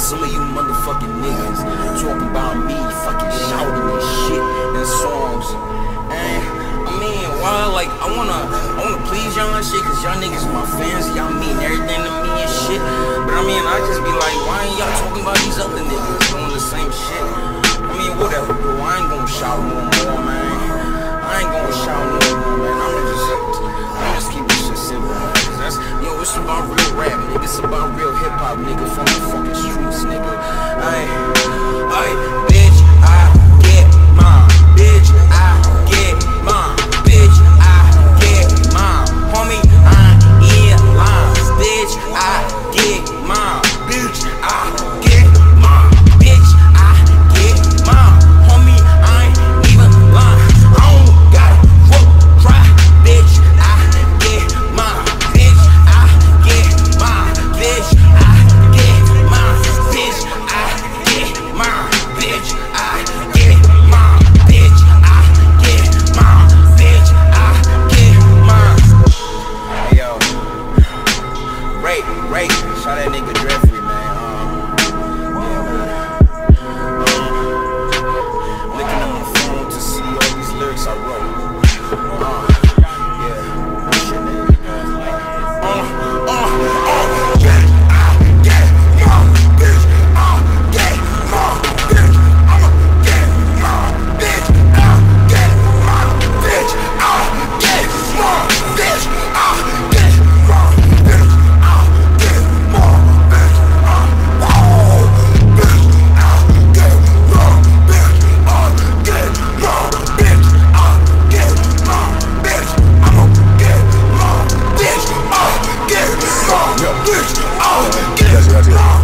Some of you motherfucking niggas talking about me, fucking shouting and shit in songs. And I mean, why? Like, I wanna please y'all and shit, cause y'all niggas my fans, y'all mean everything to me and shit. But I mean, I just be like, why ain't y'all talking about these other niggas doing the same shit? I mean, whatever, bro. I ain't gonna shout no more, man. I ain't gonna shout no more, man. I'm just keep this shit simple, man. Cause that's, yo, it's about real rap, nigga. It's about real hip hop, nigga. From the fucking streets, nigga. Bitch, I get mine. Bitch, I get mine. Bitch, I get mine. Homie, I ain't lying. Bitch, I get mine. Bitch, I get mine. Bitch, I get mine. Homie, I ain't even lying. I don't gotta work, cry. Bitch, I get mine. Bitch, I get mine. Bitch, I get mine. Bitch, I get mine. Bitch, I get mine. Bitch, I get mine. Bitch, I get mine. Hey yo, Ray, shout that nigga Jeffrey, man. Looking at my phone to see all these lyrics I wrote. Bitch, I'll get